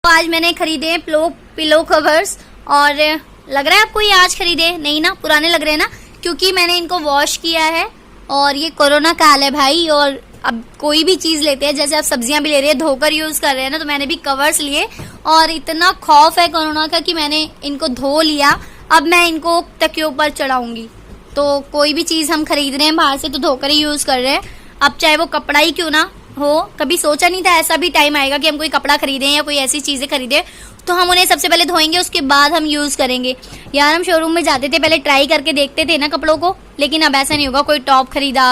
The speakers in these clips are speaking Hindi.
तो आज मैंने खरीदे पिलो कवर्स और लग रहा है आपको ये आज खरीदे नहीं ना, पुराने लग रहे हैं ना, क्योंकि मैंने इनको वॉश किया है। और ये कोरोना काल है भाई, और अब कोई भी चीज लेते हैं, जैसे आप सब्जियां भी ले रहे हैं धोकर यूज कर रहे हैं ना, तो मैंने भी कवर्स लिए और इतना खौफ है कोरोना का कि मैंने इनको धो लिया। अब मैं इनको तकियों पर चढ़ाऊंगी। तो कोई भी चीज हम खरीद रहे हैं बाहर से तो धोकर ही यूज कर रहे हैं, अब चाहे वो कपड़ा ही क्यों ना हो। कभी सोचा नहीं था ऐसा भी टाइम आएगा कि हम कोई कपड़ा खरीदें या कोई ऐसी चीजें खरीदें तो हम उन्हें सबसे पहले धोएंगे, उसके बाद हम यूज करेंगे। यार हम शोरूम में जाते थे, पहले ट्राई करके देखते थे ना कपड़ों को, लेकिन अब ऐसा नहीं होगा। कोई टॉप खरीदा,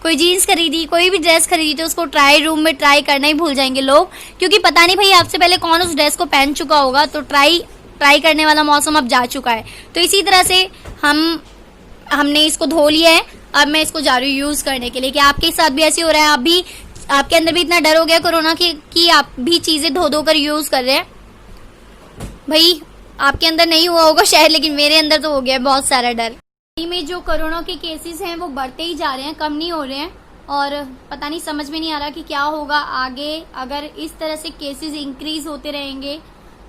कोई जीन्स खरीदी, कोई भी ड्रेस खरीदी तो उसको ट्राई रूम में ट्राई करना ही भूल जाएंगे लोग, क्योंकि पता नहीं भाई आपसे पहले कौन उस ड्रेस को पहन चुका होगा। तो ट्राई करने वाला मौसम अब जा चुका है। तो इसी तरह से हमने इसको धो लिया है, अब मैं इसको जा रही हूँ यूज करने के लिए। कि आपके साथ भी ऐसे हो रहा है, आप भी, आपके अंदर भी इतना डर हो गया कोरोना कि आप भी चीजें धो धो कर यूज कर रहे हैं। भाई आपके अंदर नहीं हुआ होगा शायद, लेकिन मेरे अंदर तो हो गया बहुत सारा डर। में जो कोरोना के केसेस हैं वो बढ़ते ही जा रहे हैं, कम नहीं हो रहे हैं। और पता नहीं, समझ में नहीं आ रहा कि क्या होगा आगे। अगर इस तरह से केसेस इंक्रीज होते रहेंगे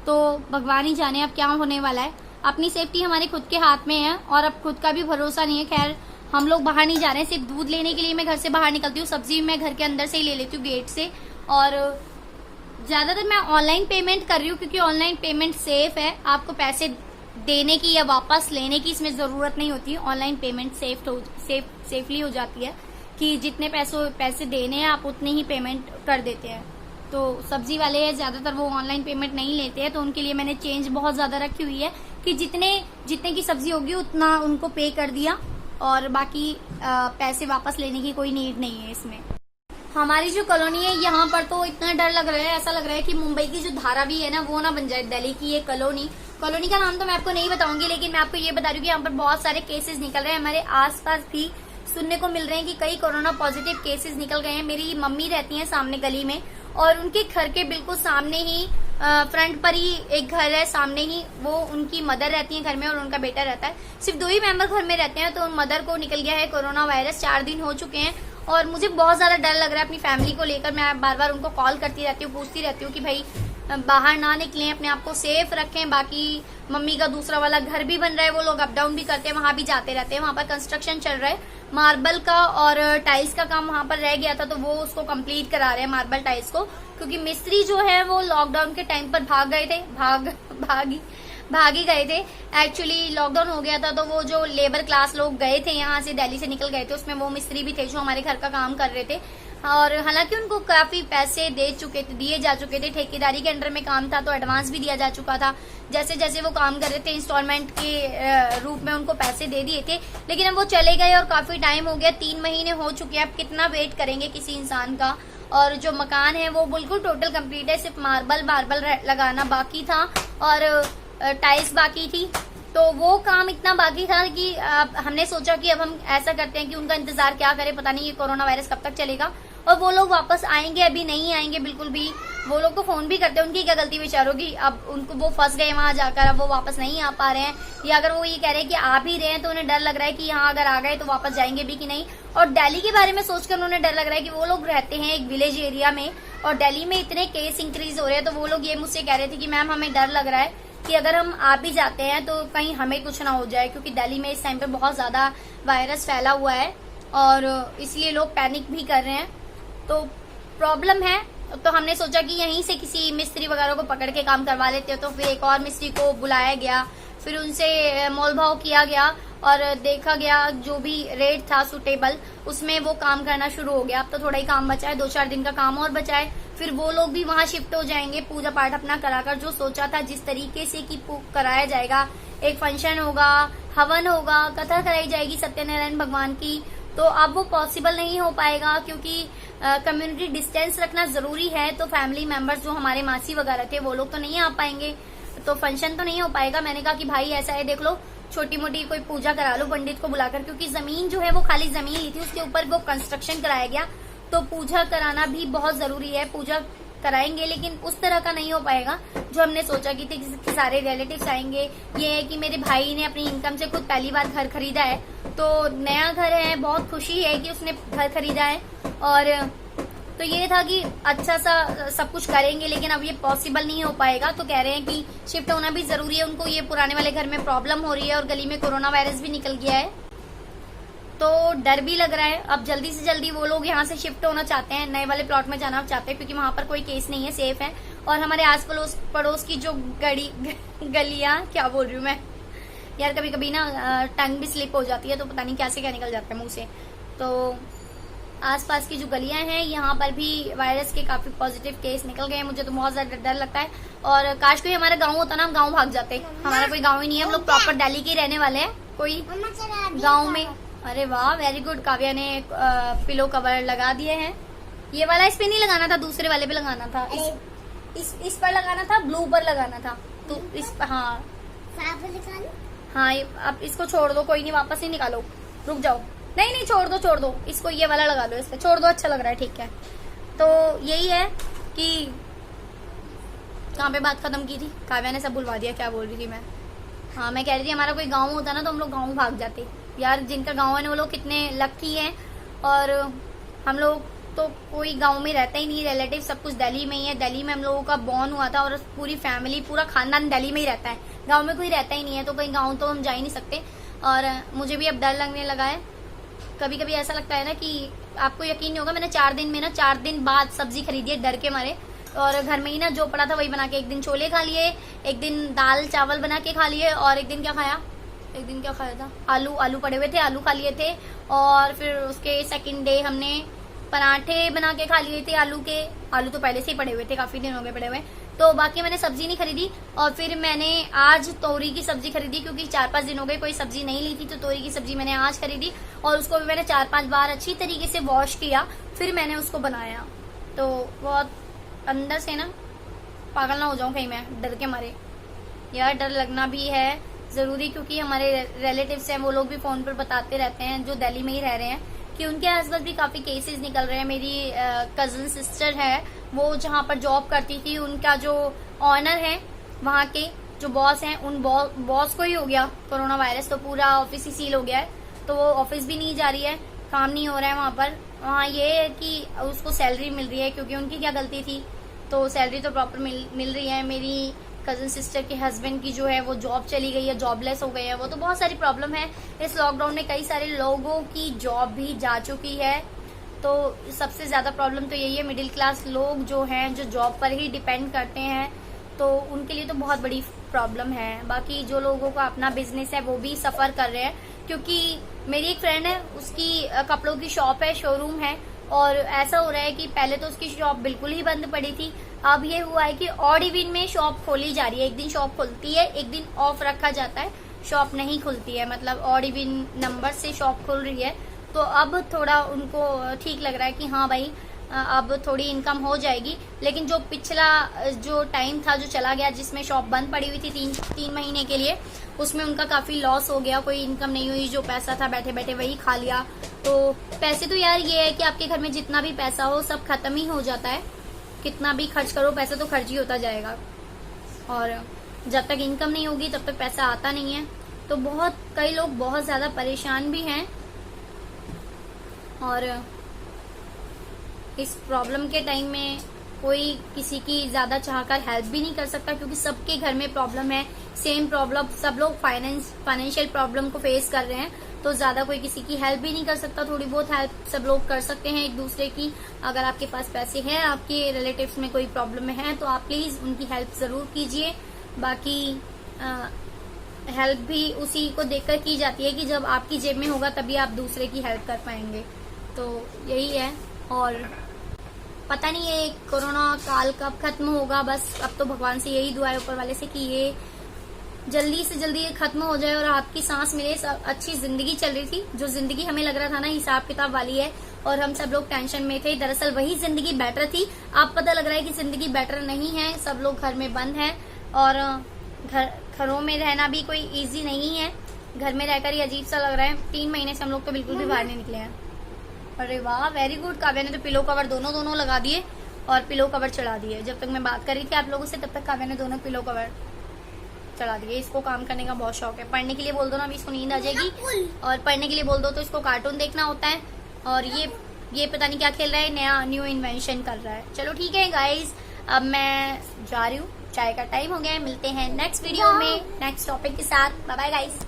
तो भगवान ही जाने अब क्या होने वाला है। अपनी सेफ्टी हमारे खुद के हाथ में है और अब खुद का भी भरोसा नहीं है। खैर हम लोग बाहर नहीं जा रहे हैं, सिर्फ दूध लेने के लिए मैं घर से बाहर निकलती हूँ। सब्जी मैं घर के अंदर से ही ले लेती हूँ गेट से। और ज्यादातर मैं ऑनलाइन पेमेंट कर रही हूँ क्योंकि ऑनलाइन पेमेंट सेफ है। आपको पैसे देने की या वापस लेने की इसमें जरूरत नहीं होती। ऑनलाइन पेमेंट सेफली हो जाती है कि जितने पैसे देने हैं आप उतने ही पेमेंट कर देते हैं। तो सब्जी वाले हैं ज्यादातर, वो ऑनलाइन पेमेंट नहीं लेते हैं, तो उनके लिए मैंने चेंज बहुत ज्यादा रखी हुई है कि जितने की सब्जी होगी उतना उनको पे कर दिया और बाकी पैसे वापस लेने की कोई नीड नहीं है इसमें। हमारी जो कॉलोनी है यहाँ पर तो इतना डर लग रहा है, ऐसा लग रहा है कि मुंबई की जो धारावी है ना वो ना बन जाए। दिल्ली की ये कॉलोनी का नाम तो मैं आपको नहीं बताऊंगी, लेकिन मैं आपको ये बता रही हूँ कि यहाँ पर बहुत सारे केसेस निकल रहे हैं। हमारे आसपास भी सुनने को मिल रहे हैं कि कई कोरोना पॉजिटिव केसेस निकल गए हैं। मेरी मम्मी रहती है सामने गली में और उनके घर के बिल्कुल सामने ही फ्रंट पर ही एक घर है, सामने ही वो उनकी मदर रहती है घर में और उनका बेटा रहता है। सिर्फ 2 ही मेंबर घर में रहते हैं। तो उन मदर को निकल गया है कोरोना वायरस, 4 दिन हो चुके हैं और मुझे बहुत ज्यादा डर लग रहा है अपनी फैमिली को लेकर। मैं बार बार उनको कॉल करती रहती हूँ, पूछती रहती हूँ कि भाई बाहर ना निकलें, अपने आप को सेफ रखें। बाकी मम्मी का दूसरा वाला घर भी बन रहा है, वो लोग अप डाउन भी करते हैं, वहां भी जाते रहते हैं। वहां पर कंस्ट्रक्शन चल रहा है, मार्बल का और टाइल्स का काम वहां पर रह गया था तो वो उसको कंप्लीट करा रहे हैं मार्बल टाइल्स को, क्योंकि मिस्त्री जो है वो लॉकडाउन के टाइम पर भाग गए थे, भाग ही गए थे। एक्चुअली लॉकडाउन हो गया था तो वो जो लेबर क्लास लोग गए थे यहाँ से, दिल्ली से निकल गए थे, उसमें वो मिस्त्री भी थे जो हमारे घर का काम कर रहे थे। और हालांकि उनको काफी पैसे दिए जा चुके थे, ठेकेदारी के अंडर में काम था तो एडवांस भी दिया जा चुका था। जैसे जैसे वो काम कर रहे थे इंस्टॉलमेंट के रूप में उनको पैसे दे दिए थे, लेकिन अब वो चले गए और काफी टाइम हो गया, 3 महीने हो चुके हैं। अब कितना वेट करेंगे किसी इंसान का। और जो मकान है वो बिल्कुल टोटल कंप्लीट है, सिर्फ मार्बल लगाना बाकी था और टाइल्स बाकी थी। तो वो काम इतना बाकी था कि हमने सोचा कि अब हम ऐसा करते हैं कि उनका इंतजार क्या करें, पता नहीं ये कोरोना वायरस कब तक चलेगा और वो लोग वापस आएंगे, अभी नहीं आएंगे बिल्कुल भी। वो लोग को फोन भी करते हैं, उनकी क्या गलती बेचारों की। अब उनको वो फंस गए वहां जाकर, अब वो वापस नहीं आ पा रहे हैं, या अगर वो ये कह रहे हैं कि आ भी रहे हैं तो उन्हें डर लग रहा है कि यहाँ अगर आ गए तो वापस जाएंगे भी कि नहीं। और दिल्ली के बारे में सोचकर उन्हें डर लग रहा है कि वो लोग रहते हैं एक विलेज एरिया में और दिल्ली में इतने केस इंक्रीज हो रहे हैं। तो वो लोग ये मुझसे कह रहे थे कि मैम हमें डर लग रहा है कि अगर हम आ भी जाते हैं तो कहीं हमें कुछ ना हो जाए, क्योंकि दिल्ली में इस टाइम पे बहुत ज्यादा वायरस फैला हुआ है और इसलिए लोग पैनिक भी कर रहे हैं। तो प्रॉब्लम है। तो हमने सोचा कि यहीं से किसी मिस्त्री वगैरह को पकड़ के काम करवा लेते हैं। तो फिर एक और मिस्त्री को बुलाया गया, फिर उनसे मोल भाव किया गया और देखा गया जो भी रेट था सुटेबल, उसमें वो काम करना शुरू हो गया। अब तो थोड़ा ही काम बचा है, 2-4 दिन का काम और बचा है, फिर वो लोग भी वहां शिफ्ट हो जाएंगे पूजा पाठ अपना कराकर। जो सोचा था जिस तरीके से कि कराया जाएगा, एक फंक्शन होगा, हवन होगा, कथा कराई जाएगी सत्यनारायण भगवान की, तो अब वो पॉसिबल नहीं हो पाएगा क्योंकि कम्युनिटी डिस्टेंस रखना जरूरी है। तो फैमिली मेंबर्स जो हमारे मासी वगैरह थे वो लोग तो नहीं आ पाएंगे, तो फंक्शन तो नहीं हो पाएगा। मैंने कहा कि भाई ऐसा है, देख लो छोटी मोटी कोई पूजा करा लो पंडित को बुलाकर, क्योंकि जमीन जो है वो खाली जमीन ली थी, उसके ऊपर वो कंस्ट्रक्शन कराया गया, तो पूजा कराना भी बहुत जरूरी है। पूजा कराएंगे लेकिन उस तरह का नहीं हो पाएगा जो हमने सोचा कि सारे रिलेटिव्स आएंगे। ये है कि मेरे भाई ने अपनी इनकम से खुद पहली बार घर खरीदा है, तो नया घर है, बहुत खुशी है कि उसने घर खरीदा है और तो ये था कि अच्छा सा सब कुछ करेंगे, लेकिन अब ये पॉसिबल नहीं हो पाएगा। तो कह रहे हैं कि शिफ्ट होना भी जरूरी है उनको, ये पुराने वाले घर में प्रॉब्लम हो रही है और गली में कोरोना वायरस भी निकल गया है, तो डर भी लग रहा है। अब जल्दी से जल्दी वो लोग यहाँ से शिफ्ट होना चाहते हैं, नए वाले प्लॉट में जाना चाहते हैं, क्योंकि वहां पर कोई केस नहीं है, सेफ है। और हमारे आस पड़ोस की जो गलियां, क्या बोल रही हूँ मैं यार, कभी कभी ना टंग भी स्लिप हो जाती है, तो पता नहीं क्या से क्या निकल जाता है मुंह से। तो आसपास की जो गलियां हैं यहाँ पर भी वायरस के काफी पॉजिटिव केस निकल गए हैं। मुझे तो बहुत ज्यादा डर लगता है, और काश कोई हमारा गांव होता ना, हम गांव भाग जाते। हमारा कोई गांव ही नहीं है, हम लोग प्रॉपर दिल्ली के रहने वाले हैं, कोई गांव में। अरे वाह, वेरी गुड। काव्या ने पिलो कवर लगा दिए हैं। ये वाला इस पे नहीं लगाना था, दूसरे वाले पे लगाना था, इस पर लगाना था, ब्लू पर लगाना था। तो इस हाँ हाँ, अब इसको छोड़ दो, कोई नहीं, वापस ही निकालो, रुक जाओ। नहीं छोड़ दो इसको, ये वाला लगा दो, इस पे छोड़ दो, अच्छा लग रहा है, ठीक है। तो यही है कि कहाँ पे बात खत्म की थी, काव्या ने सब बुलवा दिया। क्या बोल रही थी मैं? हाँ, मैं कह रही थी हमारा कोई गांव होता ना तो हम लोग गांव भाग जाते यार। जिनका गांव है ना वो लोग कितने लकी हैं, और हम लोग तो कोई गांव में रहता ही नहीं, रिलेटिव सब कुछ दिल्ली में ही है। दिल्ली में हम लोगों का बॉर्न हुआ था, और पूरी फैमिली, पूरा खानदान दिल्ली में ही रहता है, गांव में कोई रहता ही नहीं है, तो कहीं गांव तो हम जा ही नहीं सकते। और मुझे भी अब डर लगने लगा है। कभी कभी ऐसा लगता है ना कि आपको यकीन नहीं होगा, मैंने 4 दिन बाद सब्जी खरीदी है डर के मारे, और घर में ही ना जो पड़ा था वही बना के, एक दिन छोले खा लिए, एक दिन दाल चावल बना के खा लिए, और एक दिन क्या खाया था, आलू पड़े हुए थे, आलू खा लिए थे। और फिर उसके सेकंड डे हमने पराठे बना के खा लिए थे आलू के। आलू तो पहले से ही पड़े हुए थे, काफी दिन हो गए पड़े हुए, तो बाकी मैंने सब्जी नहीं खरीदी। और फिर मैंने आज तोरी की सब्जी खरीदी, क्योंकि 4-5 दिन हो गए कोई सब्जी नहीं ली थी, तो तोरी की सब्जी मैंने आज खरीदी, और उसको भी मैंने 4-5 बार अच्छी तरीके से वॉश किया, फिर मैंने उसको बनाया। तो बहुत अंदर से ना पागल ना हो जाऊं कहीं मैं, डर के मारे यार। डर लगना भी है जरूरी, क्योंकि हमारे रिलेटिव्स हैं, वो लोग भी फोन पर बताते रहते हैं, जो दिल्ली में ही रह रहे हैं, कि उनके आसपास भी काफी केसेस निकल रहे हैं। मेरी कजन सिस्टर है, वो जहाँ पर जॉब करती थी, उनका जो ऑनर है, वहाँ के जो बॉस हैं, उन बॉस को ही हो गया कोरोना वायरस, तो पूरा ऑफिस ही सील हो गया है। तो वो ऑफिस भी नहीं जा रही है, काम नहीं हो रहा है वहाँ पर। वहाँ ये है कि उसको सैलरी मिल रही है, क्योंकि उनकी क्या गलती थी, तो सैलरी तो प्रॉपर मिल रही है। मेरी कजन सिस्टर के हस्बैंड की जो है वो जॉब चली गई है, जॉबलेस हो गए हैं वो, तो बहुत सारी प्रॉब्लम है। इस लॉकडाउन में कई सारे लोगों की जॉब भी जा चुकी है, तो सबसे ज्यादा प्रॉब्लम तो यही है, मिडिल क्लास लोग जो हैं, जो जॉब पर ही डिपेंड करते हैं, तो उनके लिए तो बहुत बड़ी प्रॉब्लम है। बाकी जो लोगों का अपना बिजनेस है वो भी सफर कर रहे हैं, क्योंकि मेरी एक फ्रेंड है, उसकी कपड़ों की शॉप है, शोरूम है, और ऐसा हो रहा है कि पहले तो उसकी शॉप बिल्कुल ही बंद पड़ी थी, अब ये हुआ है कि ऑड इवन में शॉप खोली जा रही है। एक दिन शॉप खुलती है, एक दिन ऑफ रखा जाता है, शॉप नहीं खुलती है, मतलब ऑड इवन नंबर से शॉप खुल रही है। तो अब थोड़ा उनको ठीक लग रहा है कि हाँ भाई अब थोड़ी इनकम हो जाएगी। लेकिन जो पिछला जो टाइम था जो चला गया, जिसमें शॉप बंद पड़ी हुई थी 3 महीने के लिए, उसमें उनका काफी लॉस हो गया, कोई इनकम नहीं हुई, जो पैसा था बैठे बैठे वही खा लिया। तो पैसे तो यार ये है कि आपके घर में जितना भी पैसा हो सब खत्म ही हो जाता है, कितना भी खर्च करो पैसा तो खर्च ही होता जाएगा, और जब तक इनकम नहीं होगी तब तक पैसा आता नहीं है। तो कई लोग बहुत ज्यादा परेशान भी हैं, और इस प्रॉब्लम के टाइम में कोई किसी की ज्यादा चाहकर हेल्प भी नहीं कर सकता, क्योंकि सबके घर में प्रॉब्लम है, सेम प्रॉब्लम, सब लोग फाइनेंशियल प्रॉब्लम को फेस कर रहे हैं, तो ज्यादा कोई किसी की हेल्प भी नहीं कर सकता। थोड़ी बहुत हेल्प सब लोग कर सकते हैं एक दूसरे की। अगर आपके पास पैसे हैं, आपके रिलेटिव्स में कोई प्रॉब्लम में है, तो आप प्लीज उनकी हेल्प जरूर कीजिए। बाकी हेल्प भी उसी को देखकर की जाती है कि जब आपकी जेब में होगा तभी आप दूसरे की हेल्प कर पाएंगे। तो यही है, और पता नहीं ये कोरोना काल कब खत्म होगा, बस अब तो भगवान से यही दुआ है ऊपर वाले से कि ये जल्दी से जल्दी ये खत्म हो जाए और आपकी सांस मिले। अच्छी जिंदगी चल रही थी, जो जिंदगी हमें लग रहा था ना हिसाब किताब वाली है, और हम सब लोग टेंशन में थे, दरअसल वही जिंदगी बेटर थी। अब पता लग रहा है कि जिंदगी बेटर नहीं है, सब लोग घर में बंद है, और घरों में रहना भी कोई इजी नहीं है, घर में रहकर ही अजीब सा लग रहा है। 3 महीने से हम लोग तो बिल्कुल भी बाहर नहीं निकले हैं। अरे वाह, वेरी गुड। काव्या ने तो पिलो कवर दोनों लगा दिए और पिलो कवर चढ़ा दिए। जब तक मैं बात कर रही थी आप लोगों से, तब तक काव्या ने दोनों पिलो कवर चढ़ा दिए। इसको काम करने का बहुत शौक है, पढ़ने के लिए बोल दो ना अभी इसको नींद आ जाएगी, और पढ़ने के लिए बोल दो तो इसको कार्टून देखना होता है। और ये ये पता नहीं क्या खेल रहा है, नया न्यू इन्वेंशन कर रहा है। चलो ठीक है गाइज, अब मैं जा रही हूँ, चाय का टाइम हो गया है। मिलते हैं नेक्स्ट वीडियो में नेक्स्ट टॉपिक के साथ। Bye bye guys.